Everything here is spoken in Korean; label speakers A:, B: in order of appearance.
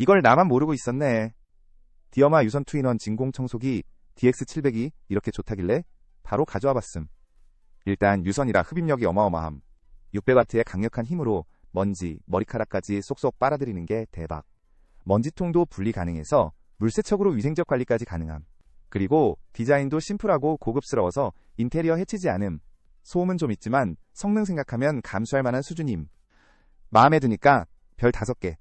A: 이걸 나만 모르고 있었네. 디어마 유선 투인원 진공 청소기 DX700이 이렇게 좋다길래 바로 가져와 봤음. 일단 유선이라 흡입력이 어마어마함. 600W의 강력한 힘으로 먼지, 머리카락까지 쏙쏙 빨아들이는 게 대박. 먼지통도 분리 가능해서 물세척으로 위생적 관리까지 가능함. 그리고 디자인도 심플하고 고급스러워서 인테리어 해치지 않음. 소음은 좀 있지만 성능 생각하면 감수할 만한 수준임. 마음에 드니까 별 5개.